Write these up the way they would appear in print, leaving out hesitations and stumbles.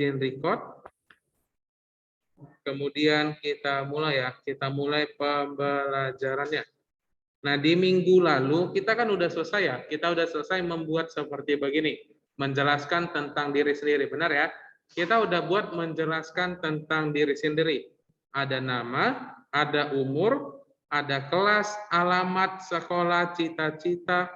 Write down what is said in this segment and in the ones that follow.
izin record. Kemudian kita mulai ya, kita mulai pembelajarannya. Nah, di minggu lalu kita kan udah selesai ya, kita udah selesai membuat seperti begini, menjelaskan tentang diri sendiri, benar ya? Kita udah buat menjelaskan tentang diri sendiri. Ada nama, ada umur, ada kelas, alamat, sekolah, cita-cita,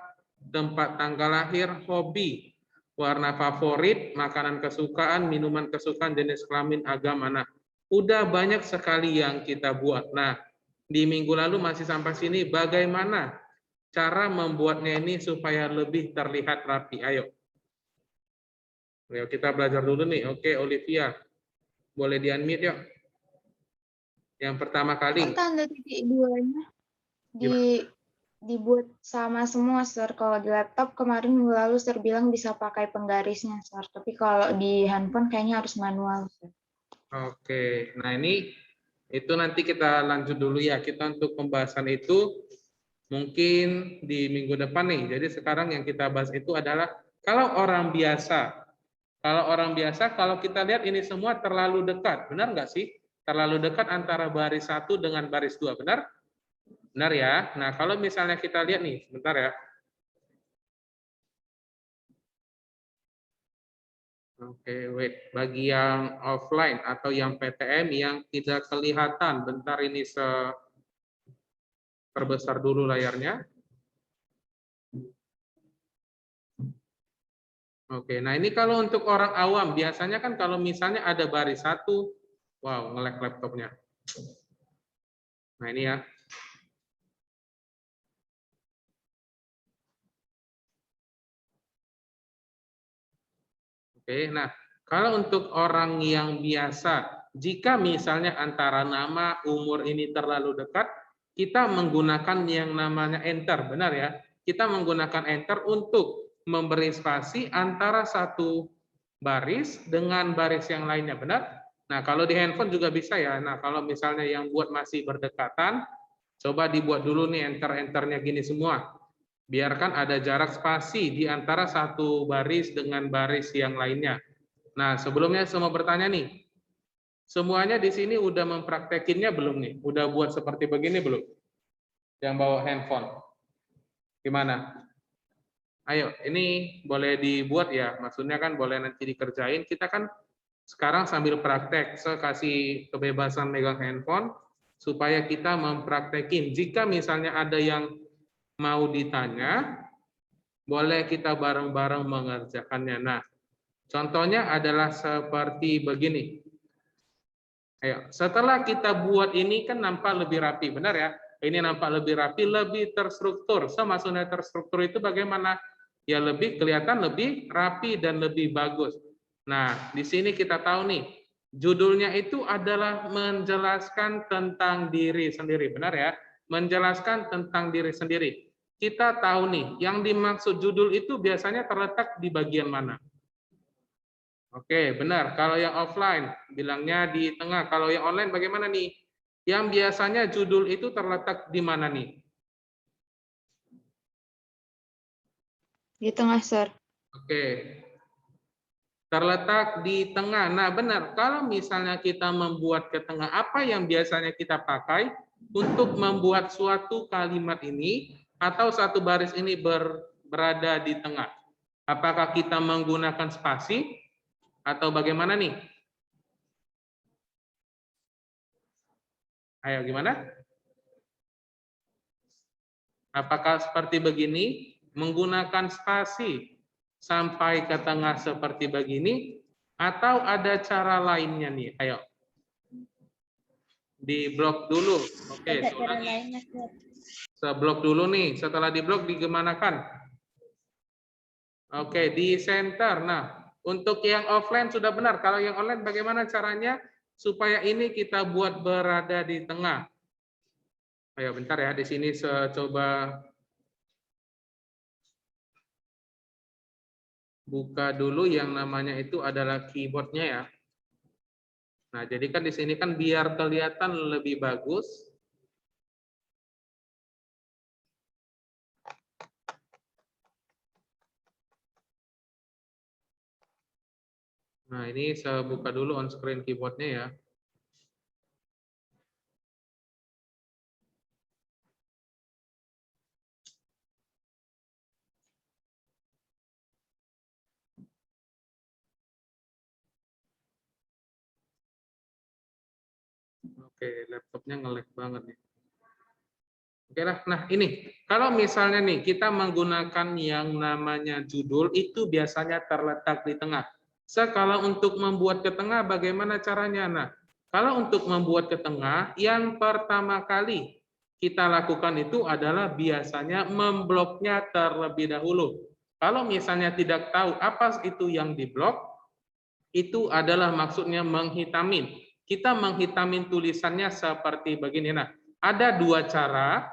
tempat tanggal lahir, hobi, warna favorit, makanan kesukaan, minuman kesukaan, jenis kelamin, agama. Nah, udah banyak sekali yang kita buat. Nah, di minggu lalu masih sampai sini, bagaimana cara membuatnya ini supaya lebih terlihat rapi? Ayo. Ayo kita belajar dulu nih. Oke, Olivia. Boleh di-unmute yuk. Yang pertama kali. Tanda titik duanya dibuat sama semua, Sir. Kalau di laptop kemarin minggu lalu Sir bilang bisa pakai penggarisnya, Sir. Tapi kalau di handphone kayaknya harus manual, Sir. Oke, nah ini itu nanti kita lanjut dulu ya. Kita untuk pembahasan itu mungkin di minggu depan nih. Jadi sekarang yang kita bahas itu adalah kalau orang biasa. Kalau orang biasa, kalau kita lihat ini semua terlalu dekat, benar nggak sih? Terlalu dekat antara baris 1 dengan baris 2, benar? Benar ya. Nah, kalau misalnya kita lihat nih, sebentar ya. Oke, wait. Bagi yang offline atau yang PTM yang tidak kelihatan, bentar ini perbesar dulu layarnya. Oke, nah ini kalau untuk orang awam, biasanya kan kalau misalnya ada baris 1, wow, nge-lag laptopnya. Nah ini ya. Oke, nah kalau untuk orang yang biasa, jika misalnya antara nama, umur ini terlalu dekat, kita menggunakan yang namanya enter, benar ya? Kita menggunakan enter untuk memberi spasi antara satu baris dengan baris yang lainnya, benar? Nah, kalau di handphone juga bisa ya. Nah, kalau misalnya yang buat masih berdekatan, coba dibuat dulu nih enter-enternya gini semua. Biarkan ada jarak spasi di antara satu baris dengan baris yang lainnya. Nah, sebelumnya semua bertanya nih, semuanya di sini udah mempraktekinnya belum nih? Udah buat seperti begini belum? Yang bawa handphone. Gimana? Ayo, ini boleh dibuat ya, maksudnya kan boleh nanti dikerjain. Kita kan sekarang sambil praktek, saya kasih kebebasan megang handphone, supaya kita mempraktekin. Jika misalnya ada yang mau ditanya, boleh kita bareng-bareng mengerjakannya. Nah, contohnya adalah seperti begini. Ayo, setelah kita buat ini kan nampak lebih rapi, benar ya? Ini nampak lebih rapi, lebih terstruktur. So, maksudnya terstruktur itu bagaimana? Ya lebih kelihatan lebih rapi dan lebih bagus. Nah, di sini kita tahu nih, judulnya itu adalah menjelaskan tentang diri sendiri, benar ya? Menjelaskan tentang diri sendiri. Kita tahu nih, yang dimaksud judul itu biasanya terletak di bagian mana? Oke, benar. Kalau yang offline, bilangnya di tengah. Kalau yang online bagaimana nih? Yang biasanya judul itu terletak di mana nih? Di tengah, Sir. Oke, terletak di tengah. Nah, benar. Kalau misalnya kita membuat ke tengah, apa yang biasanya kita pakai untuk membuat suatu kalimat ini atau satu baris ini berada di tengah? Apakah kita menggunakan spasi atau bagaimana nih? Ayo, gimana? Apakah seperti begini? Menggunakan spasi sampai ke tengah seperti begini? Atau ada cara lainnya nih? Ayo. Di blok dulu. Oke, Ada cara lainnya, Sir. seblok dulu nih. Setelah di blok digimanakan? Oke, di center. Nah, untuk yang offline sudah benar. Kalau yang online bagaimana caranya supaya ini kita buat berada di tengah? Ayo bentar ya, di sini saya coba buka dulu yang namanya itu adalah keyboardnya ya. Nah, jadi kan di sini kan biar kelihatan lebih bagus. Nah, ini saya buka dulu on screen keyboardnya ya. Oke, laptopnya nge-lag banget nih. Oke lah, nah ini kalau misalnya nih kita menggunakan yang namanya judul itu biasanya terletak di tengah. Kalau untuk membuat ke tengah bagaimana caranya? Nah, kalau untuk membuat ke tengah yang pertama kali kita lakukan itu adalah biasanya membloknya terlebih dahulu. Kalau misalnya tidak tahu apa itu yang diblok, itu adalah maksudnya menghitamin. Kita menghitamin tulisannya seperti begini. Nah, ada dua cara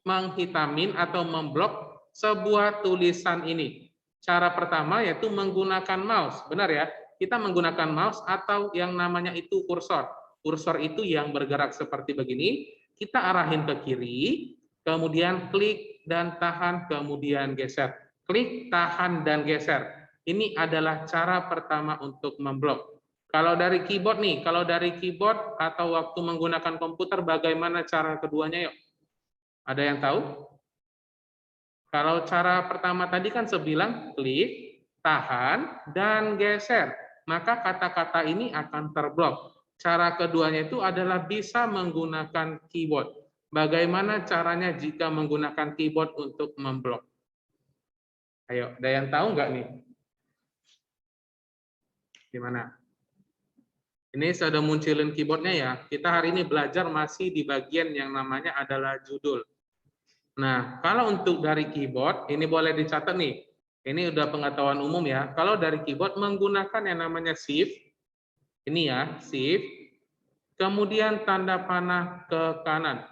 menghitamin atau memblok sebuah tulisan ini. Cara pertama yaitu menggunakan mouse. Benar ya? Kita menggunakan mouse atau yang namanya itu kursor. Kursor itu yang bergerak seperti begini. Kita arahin ke kiri, kemudian klik dan tahan, kemudian geser. Klik, tahan, dan geser. Ini adalah cara pertama untuk memblok. Kalau dari keyboard nih, kalau dari keyboard atau waktu menggunakan komputer, bagaimana cara keduanya yuk? Ada yang tahu? Kalau cara pertama tadi kan saya bilang klik, tahan, dan geser. Maka kata-kata ini akan terblok. Cara keduanya itu adalah bisa menggunakan keyboard. Bagaimana caranya jika menggunakan keyboard untuk memblok? Ayo, ada yang tahu nggak nih? Gimana? Ini saya sudah munculin keyboardnya ya. Kita hari ini belajar masih di bagian yang namanya adalah judul. Nah, kalau untuk dari keyboard, ini boleh dicatat nih. Ini udah pengetahuan umum ya. Kalau dari keyboard menggunakan yang namanya shift, ini ya, shift, kemudian tanda panah ke kanan.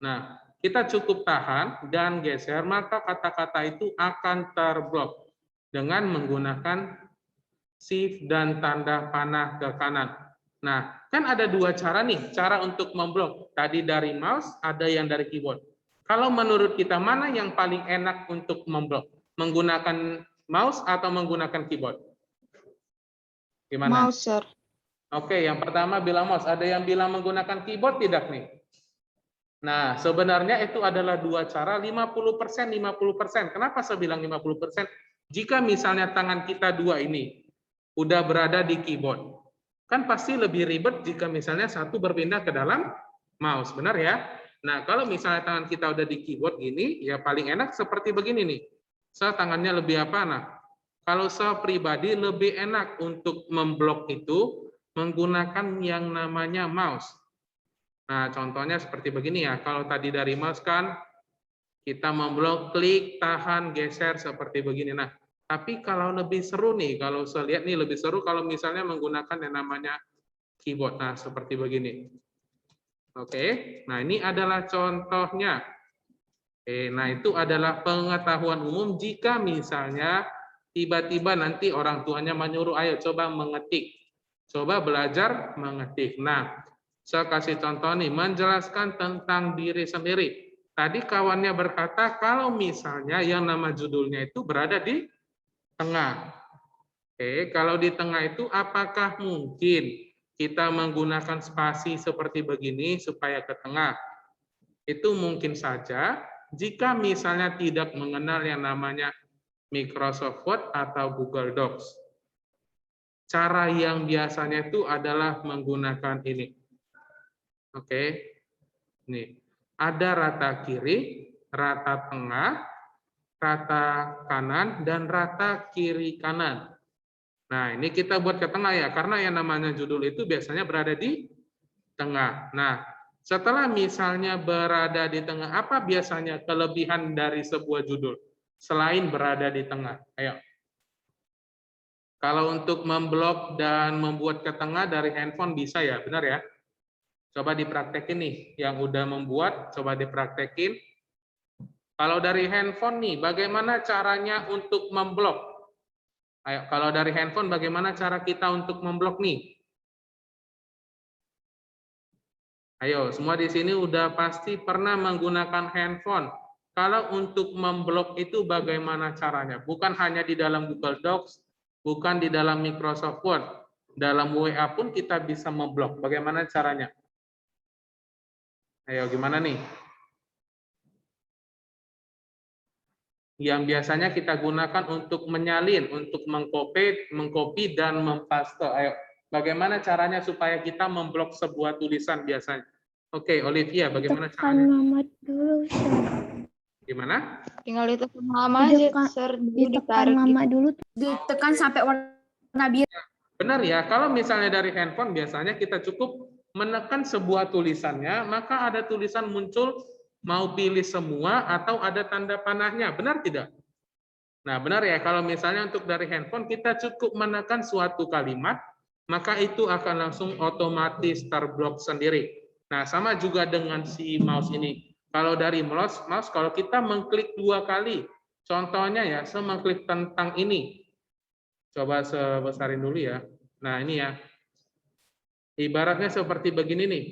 Nah, kita cukup tahan dan geser, maka kata-kata itu akan terblok dengan menggunakan shift dan tanda panah ke kanan. Nah, kan ada dua cara nih, cara untuk memblok. Tadi dari mouse, ada yang dari keyboard. Kalau menurut kita, mana yang paling enak untuk memblok? Menggunakan mouse atau menggunakan keyboard? Gimana? Mouse, Sir. Oke, yang pertama bilang mouse. Ada yang bilang menggunakan keyboard tidak nih? Nah, sebenarnya itu adalah dua cara, 50%, 50%. Kenapa saya bilang 50%? Jika misalnya tangan kita dua ini udah berada di keyboard, kan pasti lebih ribet jika misalnya satu berpindah ke dalam mouse, benar ya? Nah, kalau misalnya tangan kita udah di keyboard gini, ya paling enak seperti begini nih. Saya tangannya lebih apa? Nah, kalau saya pribadi lebih enak untuk memblok itu menggunakan yang namanya mouse. Nah, contohnya seperti begini ya. Kalau tadi dari mouse kan kita memblok, klik, tahan, geser seperti begini. Nah, tapi kalau lebih seru nih, kalau saya lihat nih lebih seru kalau misalnya menggunakan yang namanya keyboard. Nah, seperti begini. Oke, nah ini adalah contohnya. Oke, nah itu adalah pengetahuan umum jika misalnya tiba-tiba nanti orang tuanya menyuruh, ayo coba mengetik. Coba belajar mengetik. Nah, saya kasih contoh nih, menjelaskan tentang diri sendiri. Tadi kawannya berkata kalau misalnya yang nama judulnya itu berada di tengah. Oke, kalau di tengah itu apakah mungkin kita menggunakan spasi seperti begini supaya ke tengah? Itu mungkin saja jika misalnya tidak mengenal yang namanya Microsoft Word atau Google Docs. Cara yang biasanya itu adalah menggunakan ini. Oke, nih ada rata kiri, rata tengah, rata kanan, dan rata kiri kanan. Nah, ini kita buat ke tengah ya, karena yang namanya judul itu biasanya berada di tengah. Nah, setelah misalnya berada di tengah, apa biasanya kelebihan dari sebuah judul selain berada di tengah? Ayo. Kalau untuk memblok dan membuat ke tengah dari handphone bisa ya, benar ya? Coba dipraktekin nih, yang udah membuat, coba dipraktekin. Kalau dari handphone nih, bagaimana caranya untuk memblok? Ayo, kalau dari handphone bagaimana cara kita untuk memblok nih? Ayo, semua di sini udah pasti pernah menggunakan handphone. Kalau untuk memblok itu bagaimana caranya? Bukan hanya di dalam Google Docs, bukan di dalam Microsoft Word. Dalam WA pun kita bisa memblok. Bagaimana caranya? Ayo, gimana nih? Yang biasanya kita gunakan untuk menyalin, untuk mengcopy dan mempaste. Ayo, bagaimana caranya supaya kita memblok sebuah tulisan biasanya? Oke, Olivia, bagaimana Tekan caranya? nama dulu, Sir. Gimana? Tinggal ditekan lama aja, Sir. Dulu Ditekan ditarik lama gitu. dulu. Ditekan sampai warna biru. Benar ya, kalau misalnya dari handphone biasanya kita cukup menekan sebuah tulisannya, maka ada tulisan muncul mau pilih semua atau ada tanda panahnya. Benar tidak? Nah, benar ya, kalau misalnya untuk dari handphone kita cukup menekan suatu kalimat, maka itu akan langsung otomatis terblok sendiri. Nah, sama juga dengan si mouse ini. Kalau dari mouse kalau kita mengklik 2 kali, contohnya ya, saya mengklik tentang ini. Coba sebesarin dulu ya. Nah, ini ya. Ibaratnya seperti begini nih.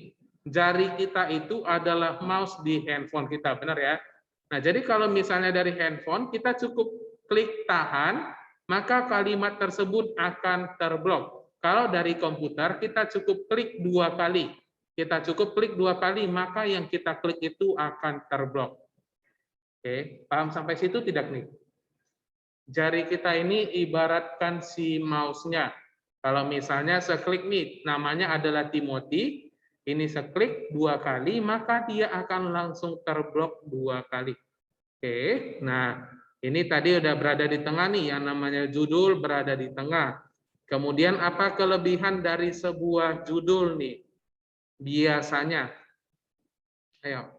Jari kita itu adalah mouse di handphone kita, benar ya? Nah, jadi kalau misalnya dari handphone, kita cukup klik tahan, maka kalimat tersebut akan terblok. Kalau dari komputer, kita cukup klik 2 kali. Kita cukup klik 2 kali, maka yang kita klik itu akan terblok. Oke, paham sampai situ tidak nih? Jari kita ini ibaratkan si mouse-nya. Kalau misalnya seklik nih, namanya adalah Timothy, ini seklik 2 kali, maka dia akan langsung terblok 2 kali. Oke, nah ini tadi udah berada di tengah nih, yang namanya judul berada di tengah. Kemudian apa kelebihan dari sebuah judul nih? Biasanya, ayo,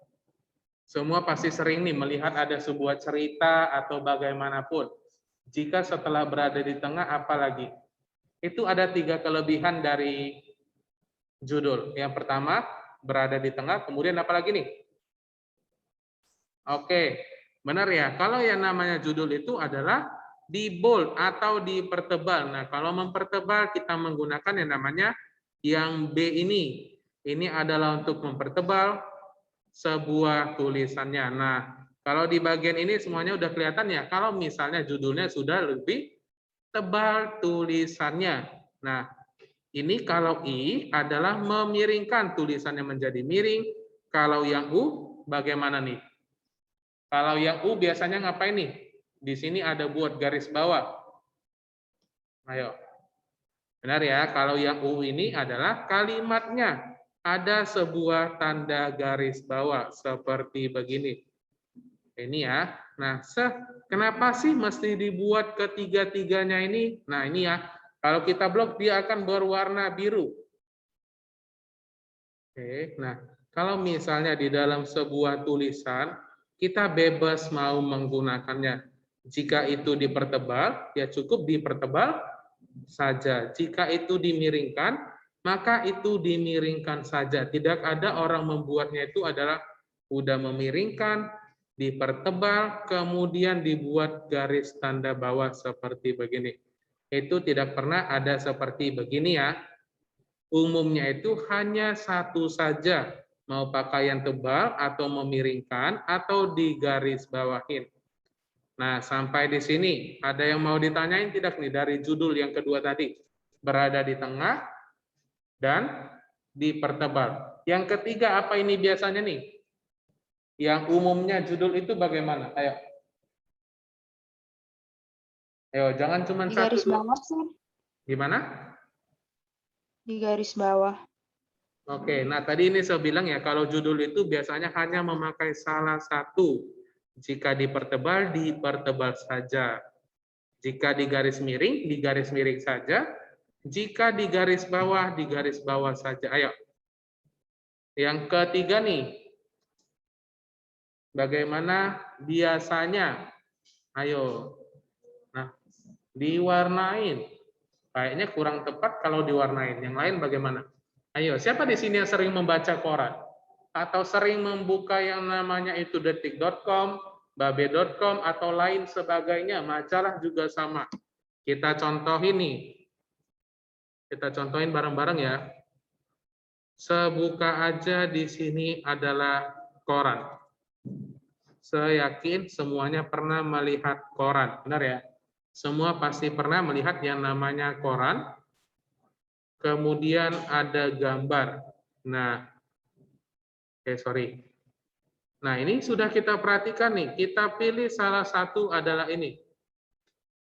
semua pasti sering nih melihat ada sebuah cerita atau bagaimanapun. Jika setelah berada di tengah, apalagi? Itu ada 3 kelebihan dari judul. Yang pertama, berada di tengah, kemudian apalagi nih? Oke, benar ya. Kalau yang namanya judul itu adalah di bold atau dipertebal. Nah, kalau mempertebal kita menggunakan yang namanya yang B ini. Ini adalah untuk mempertebal sebuah tulisannya. Nah, kalau di bagian ini semuanya udah kelihatan ya. Kalau misalnya judulnya sudah lebih tebal tulisannya. Nah, ini kalau I adalah memiringkan tulisannya menjadi miring. Kalau yang U bagaimana nih? Kalau yang U biasanya ngapain nih? Di sini ada buat garis bawah. Ayo. Benar ya, kalau yang U ini adalah kalimatnya. Ada sebuah tanda garis bawah seperti begini. Ini ya. Nah, kenapa sih mesti dibuat ketiga-tiganya ini? Nah, ini ya. Kalau kita blok, dia akan berwarna biru. Oke, nah, kalau misalnya di dalam sebuah tulisan, kita bebas mau menggunakannya. Jika itu dipertebal, ya cukup dipertebal saja. Jika itu dimiringkan, maka itu dimiringkan saja. Tidak ada orang membuatnya itu adalah udah memiringkan, dipertebal, kemudian dibuat garis tanda bawah seperti begini. Itu tidak pernah ada seperti begini ya. Umumnya itu hanya satu saja, mau pakai yang tebal atau memiringkan atau digaris bawahin. Nah, sampai di sini ada yang mau ditanyain tidak nih dari judul yang kedua tadi? Berada di tengah dan dipertebal. Yang ketiga apa ini biasanya nih? Yang umumnya judul itu bagaimana? Ayo. Ayo, jangan cuma Di satu. garis bawah, Sir. Gimana? Di garis bawah. Oke, nah tadi ini saya bilang ya, kalau judul itu biasanya hanya memakai salah satu. Jika dipertebal, dipertebal saja. Jika digaris miring saja. Jika digaris bawah saja. Ayo. Yang ketiga nih, bagaimana biasanya? Ayo. Nah, diwarnain. Kayaknya kurang tepat kalau diwarnain. Yang lain bagaimana? Ayo, siapa di sini yang sering membaca koran? Atau sering membuka yang namanya itu detik.com, babe.com, atau lain sebagainya. Majalah juga sama. Kita contoh ini. Kita contohin bareng-bareng ya. Sebuka aja di sini adalah koran. Saya yakin semuanya pernah melihat koran. Benar ya? Semua pasti pernah melihat yang namanya koran, kemudian ada gambar. Nah, sorry. Nah, ini sudah kita perhatikan nih. Kita pilih salah satu adalah ini.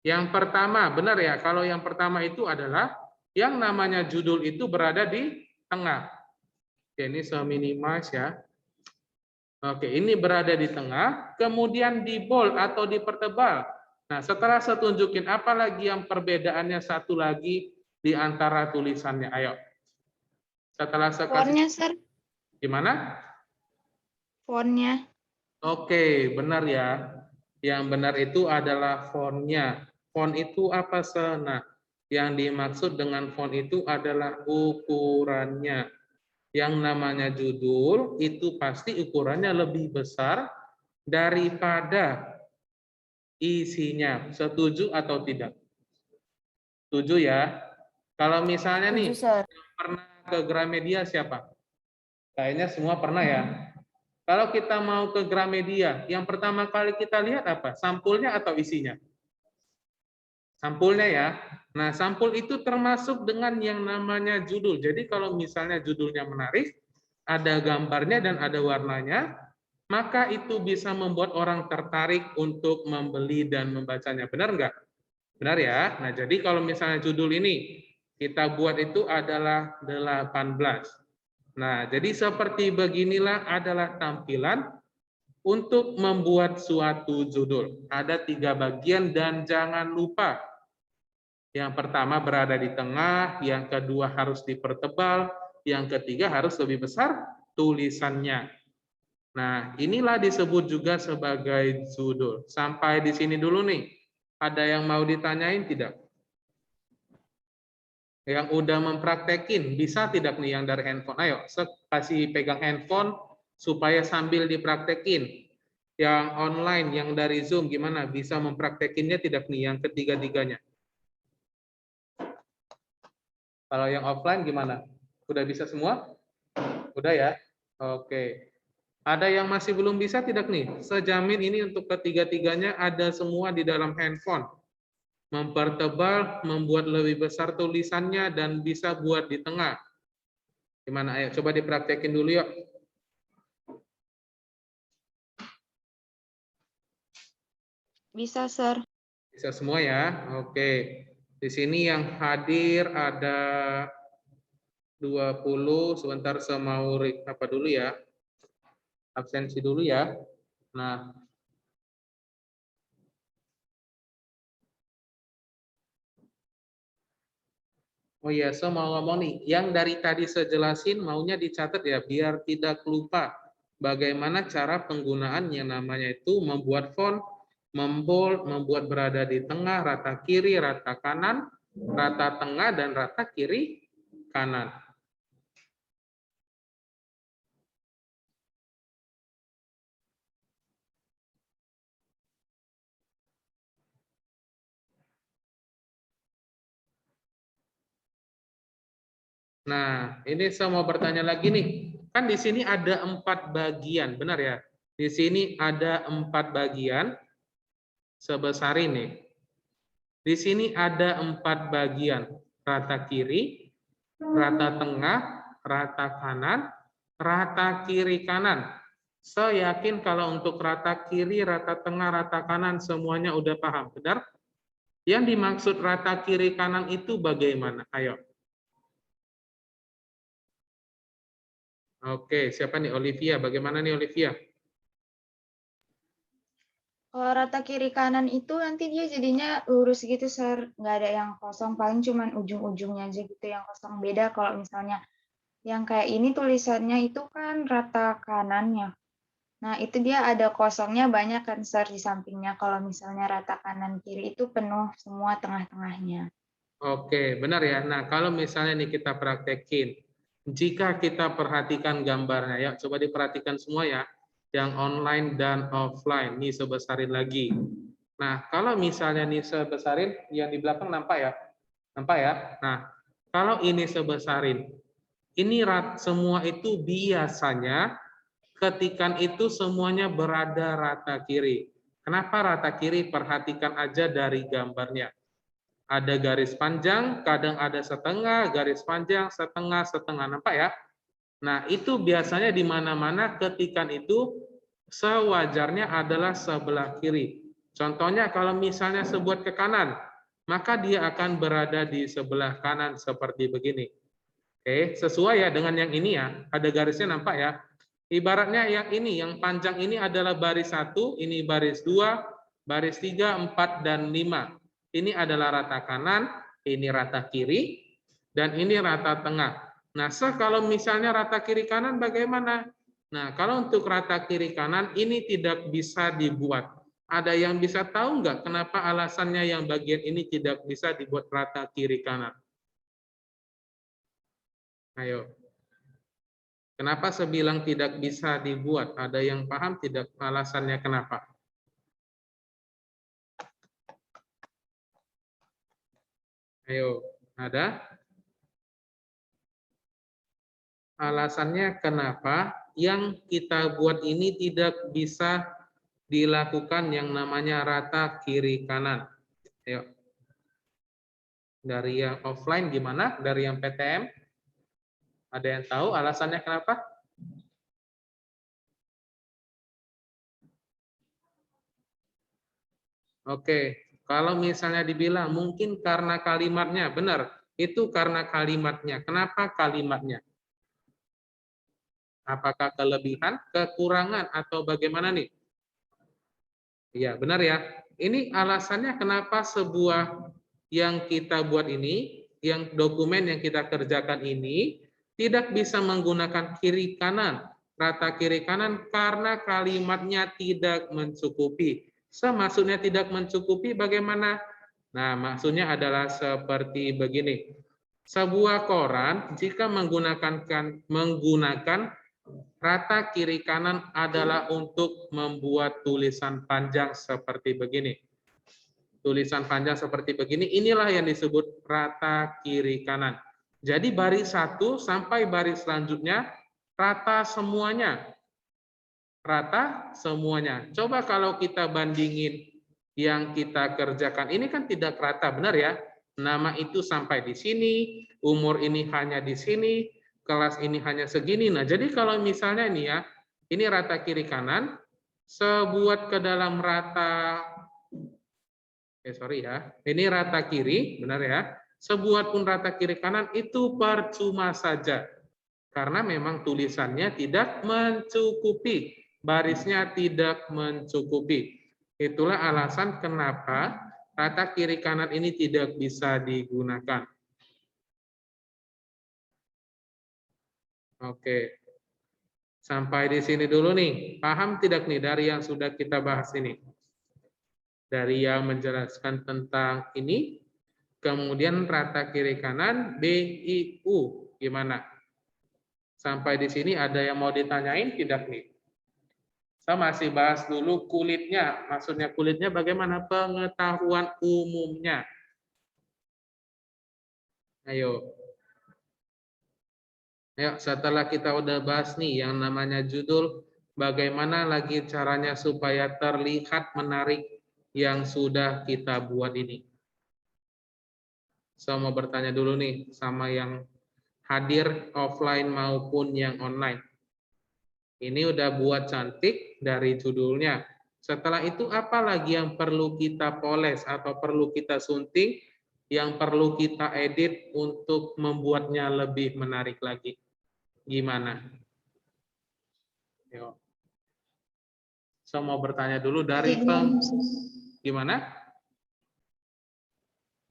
Yang pertama, benar ya, kalau yang pertama itu adalah yang namanya judul itu berada di tengah. Oke, ini saya minimize ya. Oke, ini berada di tengah, kemudian di bold atau dipertebal. Nah, setelah saya tunjukin apa lagi yang perbedaannya satu lagi di antara tulisannya. Ayo. Setelah saya kasih. Fontnya, Sir. Gimana? Fontnya. Oke, benar ya. Yang benar itu adalah fontnya. Font itu apa, Nah, yang dimaksud dengan font itu adalah ukurannya. Yang namanya judul itu pasti ukurannya lebih besar daripada isinya. Setuju atau tidak? Setuju ya? Kalau misalnya nih, pernah ke Gramedia siapa? Kayaknya semua pernah ya. Kalau kita mau ke Gramedia, yang pertama kali kita lihat apa? Sampulnya atau isinya? Sampulnya ya. Nah, sampul itu termasuk dengan yang namanya judul. Jadi kalau misalnya judulnya menarik, ada gambarnya dan ada warnanya, maka itu bisa membuat orang tertarik untuk membeli dan membacanya. Benar nggak? Benar ya? Nah, jadi kalau misalnya judul ini kita buat itu adalah 18. Nah, jadi seperti beginilah adalah tampilan untuk membuat suatu judul. Ada 3 bagian dan jangan lupa. Yang pertama berada di tengah, yang kedua harus dipertebal, yang ketiga harus lebih besar tulisannya. Nah, inilah disebut juga sebagai judul. Sampai di sini dulu nih. Ada yang mau ditanyain tidak? Yang udah mempraktekin, bisa tidak nih yang dari handphone? Ayo, kasih pegang handphone supaya sambil dipraktekin. Yang online, yang dari Zoom, gimana? Bisa mempraktekinnya tidak nih yang ketiga-tiganya? Kalau yang offline gimana? Udah bisa semua? Udah ya? Oke. Ada yang masih belum bisa tidak nih? Sejamin ini untuk ketiga-tiganya ada semua di dalam handphone. Mempertebal, membuat lebih besar tulisannya, dan bisa buat di tengah. Gimana? Ayo coba dipraktekin dulu yuk. Bisa, Sir. Bisa semua ya? Oke. Di sini yang hadir ada 20. Sebentar saya mau apa dulu ya? Absensi dulu ya. Nah, oh iya, saya mau ngomong nih, yang dari tadi saya jelasin maunya dicatat ya, biar tidak lupa bagaimana cara penggunaan yang namanya itu membuat font, membold, membuat berada di tengah, rata kiri, rata kanan, rata tengah, dan rata kiri kanan. Nah, ini saya mau bertanya lagi nih. Kan di sini ada 4 bagian, benar ya? Di sini ada 4 bagian sebesar ini. Di sini ada 4 bagian, rata kiri, rata tengah, rata kanan, rata kiri kanan. Saya yakin kalau untuk rata kiri, rata tengah, rata kanan semuanya udah paham, benar? Yang dimaksud rata kiri kanan itu bagaimana? Ayo. Oke, siapa nih? Olivia. Bagaimana nih Olivia? Kalau rata kiri kanan itu nanti dia jadinya lurus gitu, Sir. Nggak ada yang kosong, paling cuman ujung-ujungnya aja gitu yang kosong. Beda kalau misalnya yang kayak ini tulisannya itu kan rata kanannya. Nah, itu dia ada kosongnya banyak kan, Sir, di sampingnya. Kalau misalnya rata kanan kiri itu penuh semua tengah-tengahnya. Oke, benar ya. Nah, kalau misalnya nih kita praktekin, jika kita perhatikan gambarnya, ya coba diperhatikan semua ya, yang online dan offline. Nih sebesarin lagi. Nah, kalau misalnya nih sebesarin, yang di belakang nampak ya? Nampak ya? Nah, kalau ini sebesarin, ini semua itu biasanya ketikan itu semuanya berada rata kiri. Kenapa rata kiri? Perhatikan aja dari gambarnya. Ada garis panjang, kadang ada setengah, garis panjang, setengah, setengah. Nampak ya? Nah, itu biasanya di mana-mana ketikan itu sewajarnya adalah sebelah kiri. Contohnya kalau misalnya sebuat ke kanan, maka dia akan berada di sebelah kanan seperti begini. Oke, sesuai ya dengan yang ini ya. Ada garisnya nampak ya. Ibaratnya yang ini, yang panjang ini adalah baris 1, ini baris 2, baris 3, 4, dan 5. Ini adalah rata kanan, ini rata kiri, dan ini rata tengah. Nah, kalau misalnya rata kiri kanan bagaimana? Nah, kalau untuk rata kiri kanan ini tidak bisa dibuat. Ada yang bisa tahu nggak kenapa alasannya yang bagian ini tidak bisa dibuat rata kiri kanan? Ayo. Kenapa saya bilang tidak bisa dibuat? Ada yang paham tidak alasannya kenapa? Ayo, ada? Alasannya kenapa yang kita buat ini tidak bisa dilakukan yang namanya rata kiri kanan? Ayo. Dari yang offline gimana? Dari yang PTM? Ada yang tahu alasannya kenapa? Oke, kalau misalnya dibilang mungkin karena kalimatnya, benar. Itu karena kalimatnya. Kenapa kalimatnya? Apakah kelebihan, kekurangan, atau bagaimana nih? Iya, benar ya. Ini alasannya kenapa sebuah yang kita buat ini, yang dokumen yang kita kerjakan ini, tidak bisa menggunakan kiri kanan, rata kiri kanan, karena kalimatnya tidak mencukupi. Maksudnya tidak mencukupi bagaimana? Nah, maksudnya adalah seperti begini. Sebuah koran jika menggunakan rata kiri kanan adalah untuk membuat tulisan panjang seperti begini. Tulisan panjang seperti begini, inilah yang disebut rata kiri kanan. Jadi baris 1 sampai baris selanjutnya rata semuanya. Rata semuanya. Coba kalau kita bandingin yang kita kerjakan, ini kan tidak rata, benar ya? Nama itu sampai di sini, umur ini hanya di sini, kelas ini hanya segini. Nah, jadi kalau misalnya ini ya, ini rata kiri kanan, sebuat ke dalam rata, sorry ya, ini rata kiri, benar ya? Sebuat pun rata kiri kanan itu percuma saja. Karena memang tulisannya tidak mencukupi, barisnya tidak mencukupi. Itulah alasan kenapa rata kiri kanan ini tidak bisa digunakan. Oke. Sampai di sini dulu nih. Paham tidak nih dari yang sudah kita bahas ini? Dari yang menjelaskan tentang ini, kemudian rata kiri kanan, B, I, U. Gimana? Sampai di sini ada yang mau ditanyain tidak nih? Saya masih bahas dulu kulitnya. Maksudnya kulitnya bagaimana? Pengetahuan umumnya. Ayo. Ya, setelah kita udah bahas nih yang namanya judul, bagaimana lagi caranya supaya terlihat menarik yang sudah kita buat ini. Saya mau bertanya dulu nih sama yang hadir offline maupun yang online. Ini udah buat cantik dari judulnya. Setelah itu apa lagi yang perlu kita poles atau perlu kita sunting, yang perlu kita edit untuk membuatnya lebih menarik lagi? Gimana? Yuk. Saya mau bertanya dulu dari gimana?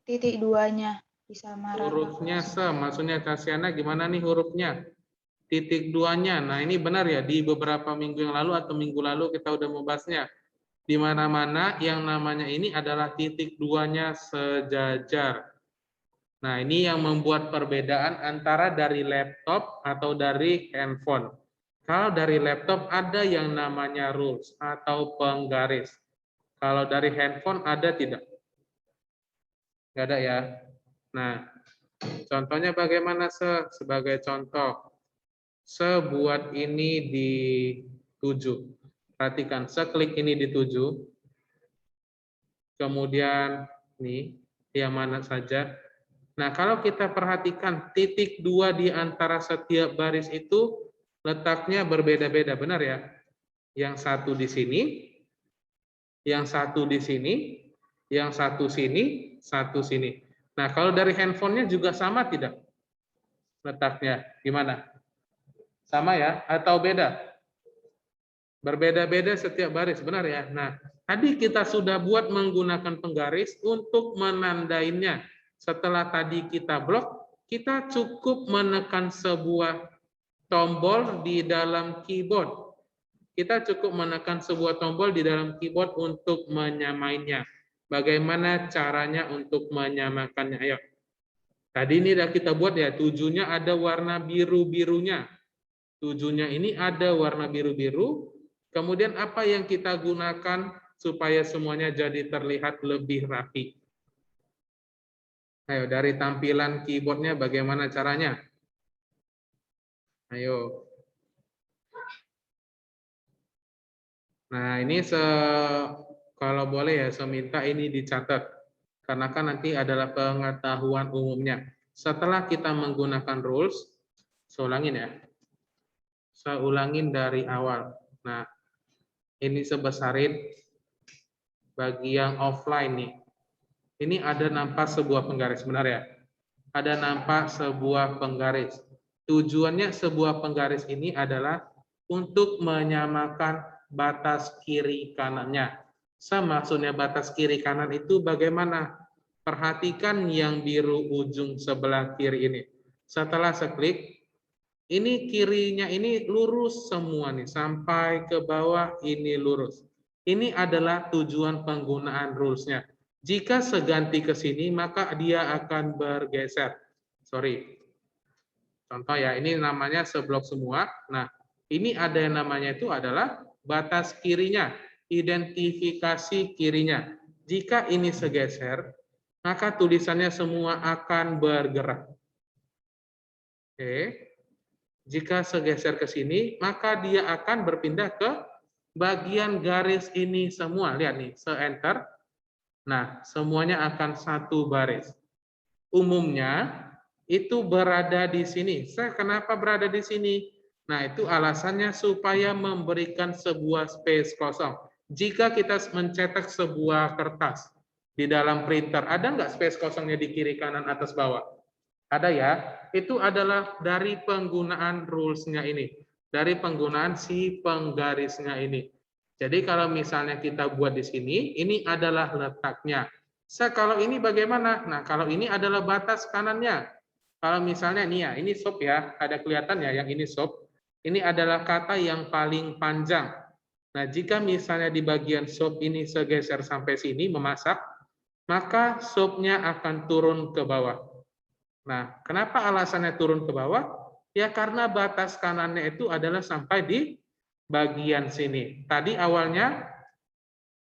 Titik 2-nya bisa marah. Hurufnya maksudnya Kasiana gimana nih hurufnya? Titik 2-nya. Nah, ini benar ya, di beberapa minggu yang lalu atau minggu lalu kita udah membahasnya. Di mana-mana yang namanya ini adalah titik 2-nya sejajar. Nah, ini yang membuat perbedaan antara dari laptop atau dari handphone. Kalau dari laptop ada yang namanya rules atau penggaris. Kalau dari handphone ada tidak? Nggak ada ya. Nah, contohnya bagaimana sebagai contoh? Sebuat ini di 7. Perhatikan, seklik ini di 7. kemudian nih, yang mana saja. Nah, kalau kita perhatikan titik 2 di antara setiap baris itu letaknya berbeda-beda, benar ya? Yang satu di sini, yang satu di sini, yang satu sini, satu sini. Nah, kalau dari handphonenya juga sama tidak? Letaknya gimana? Sama ya? Atau beda? Berbeda-beda setiap baris, benar ya? Nah, tadi kita sudah buat menggunakan penggaris untuk menandainya. Setelah tadi kita blok, kita cukup menekan sebuah tombol di dalam keyboard. Kita cukup menekan sebuah tombol di dalam keyboard untuk menyamainya. Bagaimana caranya untuk menyamakannya? Ayo. Tadi ini sudah kita buat ya, 7-nya ada warna biru-birunya. 7-nya ini ada warna biru-biru. Kemudian apa yang kita gunakan supaya semuanya jadi terlihat lebih rapi? Ayo, dari tampilan keyboardnya bagaimana caranya? Ayo. Nah, ini kalau boleh ya, saya minta ini dicatat. Karena kan nanti adalah pengetahuan umumnya. Setelah kita menggunakan rules, saya ulangin ya. Saya ulangin dari awal. Nah, ini sebesarin bagian offline nih. Ini ada nampak sebuah penggaris, benar ya? Ada nampak sebuah penggaris. Tujuannya sebuah penggaris ini adalah untuk menyamakan batas kiri kanannya. Maksudnya batas kiri kanan itu bagaimana? Perhatikan yang biru ujung sebelah kiri ini. Setelah seklik, ini kirinya ini lurus semua nih, sampai ke bawah ini lurus. Ini adalah tujuan penggunaan rules-nya. Jika seganti ke sini, maka dia akan bergeser. Sorry. Contoh ya, ini namanya seblok semua. Nah, ini ada yang namanya itu adalah batas kirinya, identifikasi kirinya. Jika ini segeser, maka tulisannya semua akan bergerak. Oke. Jika segeser ke sini, maka dia akan berpindah ke bagian garis ini semua. Lihat nih, se-enter. Nah, semuanya akan satu baris. Umumnya itu berada di sini. Kenapa berada di sini? Nah, itu alasannya supaya memberikan sebuah space kosong. Jika kita mencetak sebuah kertas di dalam printer, ada nggak space kosongnya di kiri, kanan, atas, bawah? Ada ya. Itu adalah dari penggunaan rules-nya ini. Dari penggunaan si penggarisnya ini. Jadi kalau misalnya kita buat di sini, ini adalah letaknya. Kalau ini bagaimana? Nah, kalau ini adalah batas kanannya. Kalau misalnya ini ya, ini sop ya, ada kelihatan ya yang ini sop. Ini adalah kata yang paling panjang. Nah, jika misalnya di bagian sop ini segeser sampai sini memasak, maka sopnya akan turun ke bawah. Nah, kenapa alasannya turun ke bawah? Ya karena batas kanannya itu adalah sampai di bagian sini. Tadi awalnya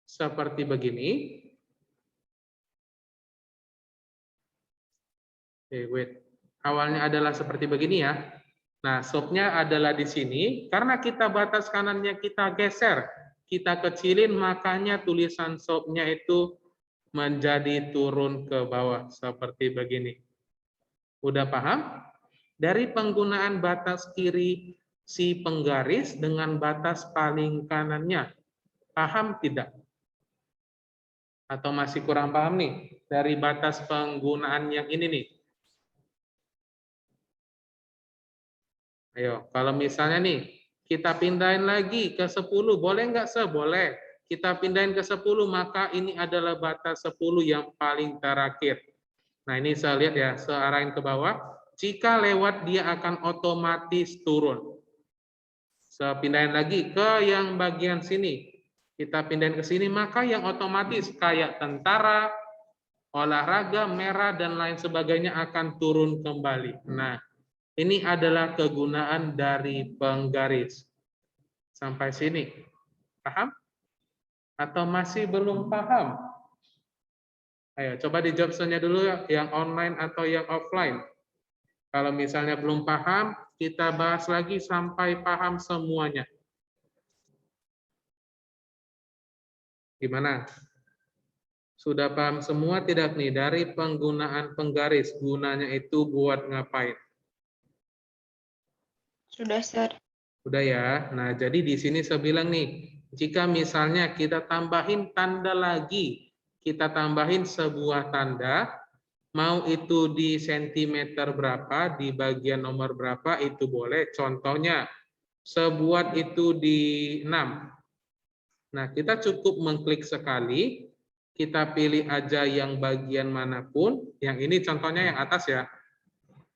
seperti begini. Wait. Awalnya adalah seperti begini ya. Nah, sopnya adalah di sini. Karena kita batas kanannya kita geser, kita kecilin, makanya tulisan sopnya itu menjadi turun ke bawah seperti begini. Udah paham? Dari penggunaan batas kiri si penggaris dengan batas paling kanannya. Paham tidak? Atau masih kurang paham nih dari batas penggunaan yang ini nih? Ayo, kalau misalnya nih, kita pindahin lagi ke 10, boleh nggak, Se? Boleh. Kita pindahin ke 10, maka ini adalah batas 10 yang paling terakhir. Nah, ini saya lihat ya, saya arahin ke bawah. Jika lewat, dia akan otomatis turun. Saya pindahin lagi ke yang bagian sini. Kita pindahin ke sini, maka yang otomatis kayak tentara, olahraga, merah, dan lain sebagainya akan turun kembali. Nah, ini adalah kegunaan dari penggaris. Sampai sini. Paham? Atau masih belum paham? Ayo, coba dijawab saja dulu ya, yang online atau yang offline. Kalau misalnya belum paham, kita bahas lagi sampai paham semuanya. Gimana? Sudah paham semua tidak nih dari penggunaan penggaris? Gunanya itu buat ngapain? Sudah, Sir. Udah ya. Nah, jadi di sini saya bilang nih, jika misalnya kita tambahin tanda lagi, kita tambahin sebuah tanda, mau itu di sentimeter berapa, di bagian nomor berapa, itu boleh. Contohnya, sebuah itu di 6. Nah, kita cukup mengklik sekali, kita pilih aja yang bagian manapun. Yang ini contohnya yang atas ya.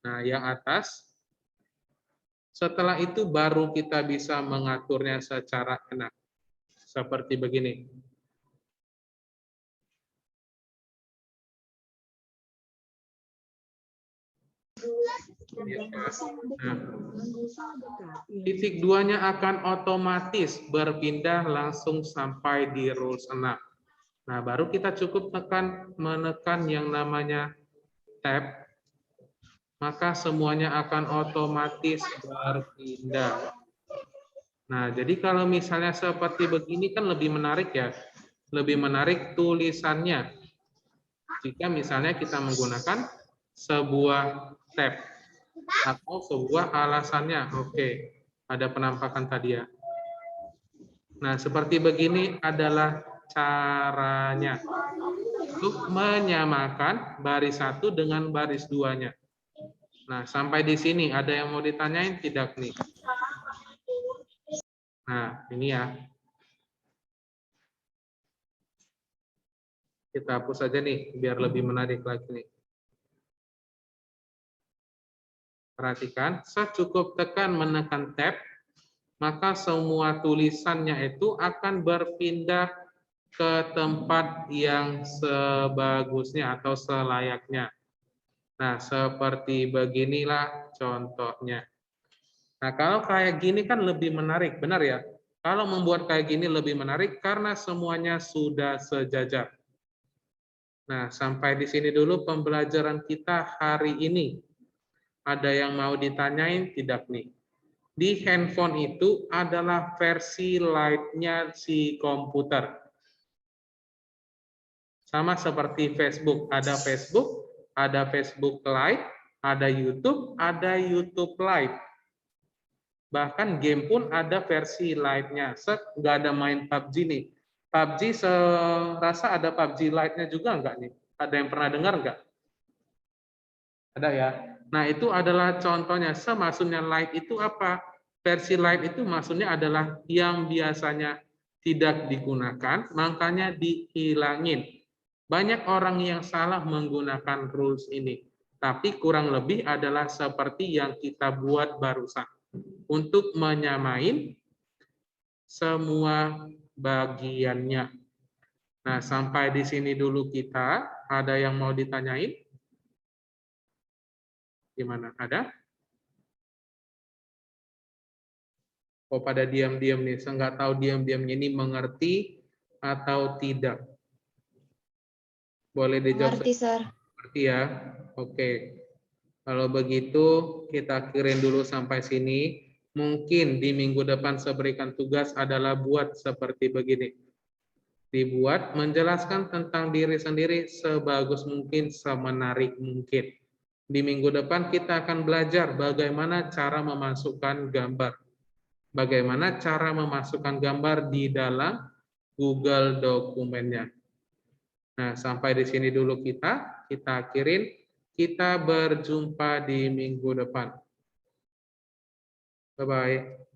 Nah, yang atas. Setelah itu baru kita bisa mengaturnya secara enak. Seperti begini. Nah, titik 2-nya akan otomatis berpindah langsung sampai di rules 6. Nah, baru kita cukup menekan yang namanya tab, maka semuanya akan otomatis berpindah. Nah, jadi kalau misalnya seperti begini kan lebih menarik ya. Lebih menarik tulisannya. Jika misalnya kita menggunakan sebuah tab atau sebuah alasannya. Oke, ada penampakan tadi ya. Nah, seperti begini adalah caranya untuk menyamakan baris 1 dengan baris 2-nya. Nah, sampai di sini ada yang mau ditanyain tidak nih? Nah, ini ya. Kita hapus saja nih, biar lebih menarik lagi nih. Perhatikan, saya cukup tekan menekan tab, maka semua tulisannya itu akan berpindah ke tempat yang sebagusnya atau selayaknya. Nah, seperti beginilah contohnya. Nah, kalau kayak gini kan lebih menarik, benar ya? Kalau membuat kayak gini lebih menarik karena semuanya sudah sejajar. Nah, sampai di sini dulu pembelajaran kita hari ini. Ada yang mau ditanyain tidak nih? Di handphone itu adalah versi light-nya si komputer. Sama seperti Facebook. Ada Facebook Lite, ada YouTube Lite. Bahkan game pun ada versi Lite-nya. Nggak ada main PUBG nih. PUBG serasa ada PUBG Lite-nya juga nggak nih? Ada yang pernah dengar nggak? Ada ya. Nah, itu adalah contohnya. Maksudnya Lite itu apa? Versi Lite itu maksudnya adalah yang biasanya tidak digunakan, makanya dihilangin. Banyak orang yang salah menggunakan rules ini. Tapi kurang lebih adalah seperti yang kita buat barusan. Untuk menyamain semua bagiannya. Nah, sampai di sini dulu kita. Ada yang mau ditanyain? Gimana? Ada? Oh, pada diam-diam nih. Saya nggak tahu diam-diamnya ini mengerti atau tidak. Boleh dijawab? Mengerti, Sir. Mengerti ya? Oke. Kalau begitu, kita akhirin dulu sampai sini. Mungkin di minggu depan saya berikan tugas adalah buat seperti begini. Dibuat menjelaskan tentang diri sendiri sebagus mungkin, semenarik mungkin. Di minggu depan kita akan belajar bagaimana cara memasukkan gambar. Bagaimana cara memasukkan gambar di dalam Google dokumennya. Nah, sampai di sini dulu kita akhirin. Kita berjumpa di minggu depan. Bye-bye.